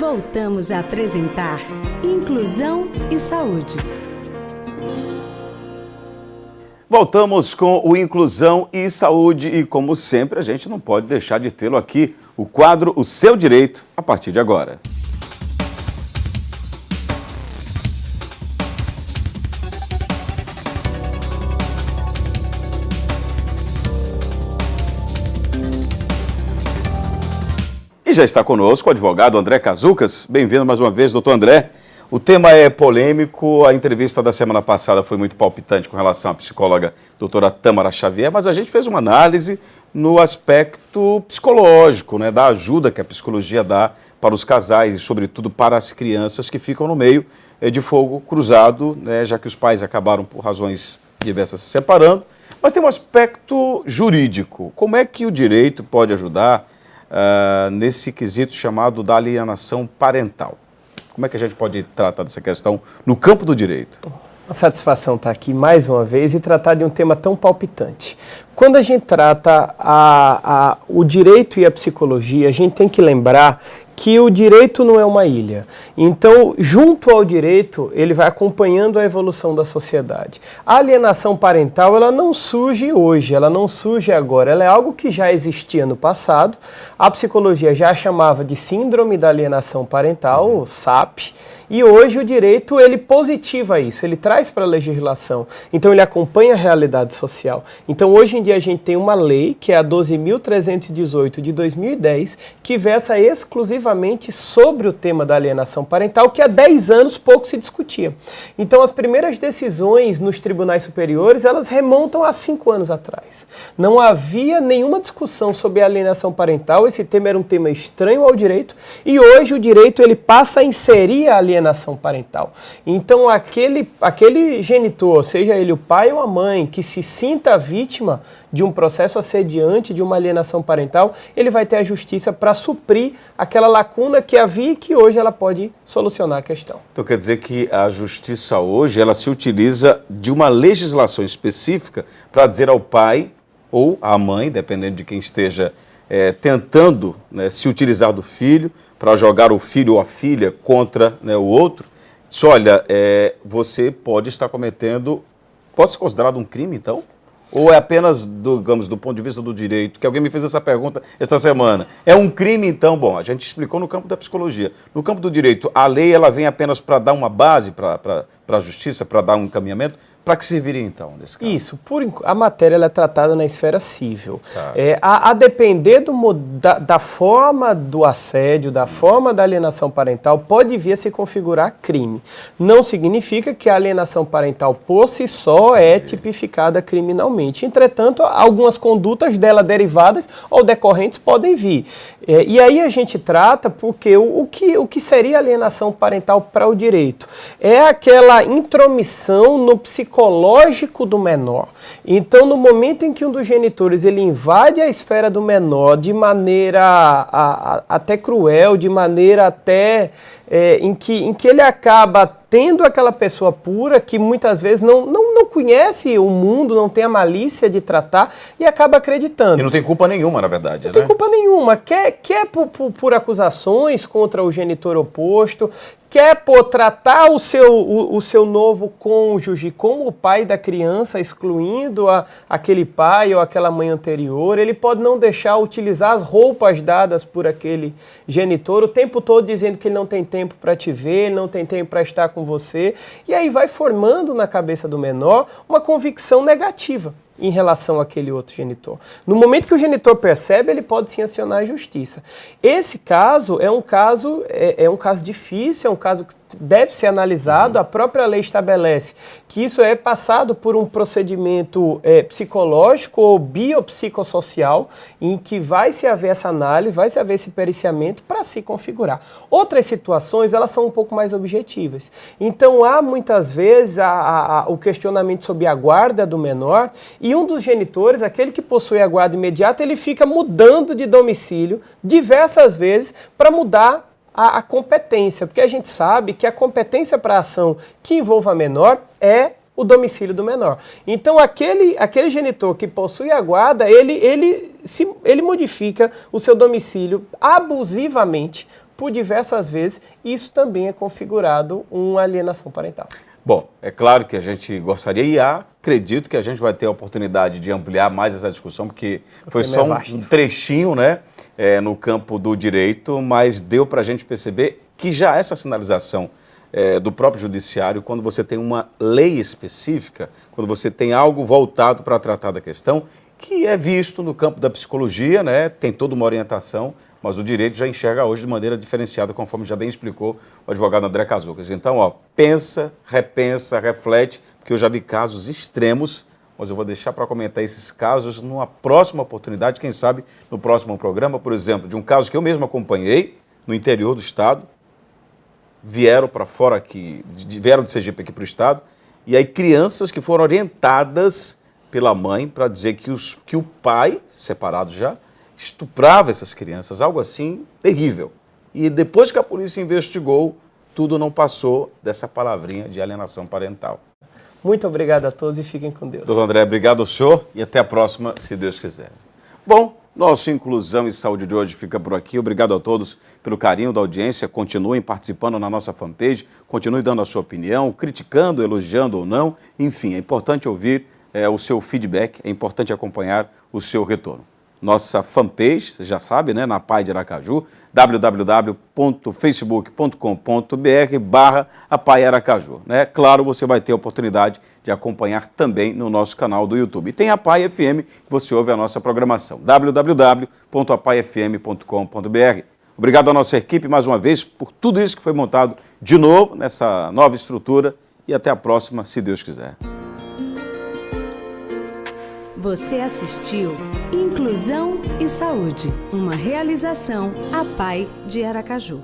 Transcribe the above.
Voltamos a apresentar Inclusão e Saúde. Voltamos com o Inclusão e Saúde e, como sempre, a gente não pode deixar de tê-lo aqui, o quadro O Seu Direito, a partir de agora. E já está conosco o advogado André Cazucas. Bem-vindo mais uma vez, doutor André. O tema é polêmico, a entrevista da semana passada foi muito palpitante com relação à psicóloga doutora Tâmara Xavier, mas a gente fez uma análise no aspecto psicológico, né, da ajuda que a psicologia dá para os casais e, sobretudo, para as crianças que ficam no meio de fogo cruzado, né, já que os pais acabaram, por razões diversas, se separando. Mas tem um aspecto jurídico. Como é que o direito pode ajudar nesse quesito chamado da alienação parental? Como é que a gente pode tratar dessa questão no campo do direito? Uma satisfação estar aqui mais uma vez e tratar de um tema tão palpitante. Quando a gente trata o direito e a psicologia, a gente tem que lembrar que o direito não é uma ilha. Então, junto ao direito, ele vai acompanhando a evolução da sociedade. A alienação parental, ela não surge hoje, ela não surge agora, ela é algo que já existia no passado. A psicologia já chamava de síndrome da alienação parental, SAP, e hoje o direito, ele positiva isso, ele traz para a legislação. Então, ele acompanha a realidade social. Então, hoje em dia, a gente tem uma lei, que é a 12.318 de 2010, que versa exclusivamente sobre o tema da alienação parental, que há 10 anos pouco se discutia. Então, as primeiras decisões nos tribunais superiores, elas remontam a 5 anos atrás. Não havia nenhuma discussão sobre a alienação parental, esse tema era um tema estranho ao direito, e hoje o direito ele passa a inserir a alienação parental. Então, aquele genitor, seja ele o pai ou a mãe, que se sinta vítima de um processo assediante, de uma alienação parental, ele vai ter a justiça para suprir aquela lacuna que havia e que hoje ela pode solucionar a questão. Então quer dizer que a justiça hoje, ela se utiliza de uma legislação específica para dizer ao pai ou à mãe, dependendo de quem esteja tentando, né, se utilizar do filho, para jogar o filho ou a filha contra, né, o outro, diz, olha, você pode estar cometendo, pode ser considerado um crime então? Ou é apenas, digamos, do ponto de vista do direito? Que alguém me fez essa pergunta esta semana. É um crime, então? Bom, a gente explicou no campo da psicologia. No campo do direito, a lei ela vem apenas para dar uma base para a justiça, para dar um encaminhamento? Para que serviria, então, nesse caso? Isso. A matéria ela é tratada na esfera civil. Tá. A depender da forma do assédio, da forma da alienação parental, pode vir a se configurar crime. Não significa que a alienação parental, por si só, é tipificada criminalmente. Entretanto, algumas condutas dela derivadas ou decorrentes podem vir. E aí a gente trata porque o que seria alienação parental para o direito? É aquela intromissão no psicológico do menor. Então, no momento em que um dos genitores ele invade a esfera do menor de maneira até cruel, de maneira até em que ele acaba tendo aquela pessoa pura que muitas vezes não conhece o mundo, não tem a malícia de tratar e acaba acreditando. E não tem culpa nenhuma, na verdade, Não tem culpa nenhuma. Quer por acusações contra o genitor oposto, quer por tratar o seu novo cônjuge como o pai da criança, excluindo aquele pai ou aquela mãe anterior, ele pode não deixar utilizar as roupas dadas por aquele genitor o tempo todo dizendo que ele não tem tempo para te ver, não tem tempo para estar com você, e aí vai formando na cabeça do menor uma convicção negativa em relação àquele outro genitor. No momento que o genitor percebe, ele pode sim acionar a justiça. Esse caso é um caso difícil, é um caso que deve ser analisado. A própria lei estabelece que isso é passado por um procedimento psicológico ou biopsicossocial, em que vai se haver essa análise, vai se haver esse periciamento para se configurar. Outras situações, elas são um pouco mais objetivas. Então, há muitas vezes o questionamento sobre a guarda do menor, e um dos genitores, aquele que possui a guarda imediata, ele fica mudando de domicílio diversas vezes para mudar a competência, porque a gente sabe que a competência para a ação que envolva menor é o domicílio do menor. Então, aquele genitor que possui a guarda, ele modifica o seu domicílio abusivamente por diversas vezes, e isso também é configurado uma alienação parental. Bom, é claro que a gente gostaria e acredito que a gente vai ter a oportunidade de ampliar mais essa discussão, porque foi só um trechinho, né, no campo do direito, mas deu para a gente perceber que já essa sinalização do próprio judiciário, quando você tem uma lei específica, quando você tem algo voltado para tratar da questão, que é visto no campo da psicologia, né, tem toda uma orientação, mas o direito já enxerga hoje de maneira diferenciada, conforme já bem explicou o advogado André Cazucas. Então, pensa, repensa, reflete, porque eu já vi casos extremos, mas eu vou deixar para comentar esses casos numa próxima oportunidade, quem sabe no próximo programa, por exemplo, de um caso que eu mesmo acompanhei no interior do estado, vieram para fora aqui, vieram de Sergipe aqui para o estado, e aí crianças que foram orientadas pela mãe para dizer que o pai, separado já, estuprava essas crianças, algo assim terrível. E depois que a polícia investigou, tudo não passou dessa palavrinha de alienação parental. Muito obrigado a todos e fiquem com Deus. Doutor André, obrigado ao senhor e até a próxima, se Deus quiser. Bom, nosso Inclusão e Saúde de hoje fica por aqui. Obrigado a todos pelo carinho da audiência. Continuem participando na nossa fanpage, continuem dando a sua opinião, criticando, elogiando ou não. Enfim, é importante ouvir o seu feedback, é importante acompanhar o seu retorno. Nossa fanpage, você já sabe, né, na PAI de Aracaju, www.facebook.com.br/APAI Aracaju. Né? Claro, você vai ter a oportunidade de acompanhar também no nosso canal do YouTube. E tem a PAI FM, que você ouve a nossa programação, www.apaifm.com.br. Obrigado à nossa equipe, mais uma vez, por tudo isso que foi montado de novo nessa nova estrutura e até a próxima, se Deus quiser. Você assistiu Inclusão e Saúde, uma realização APAI de Aracaju.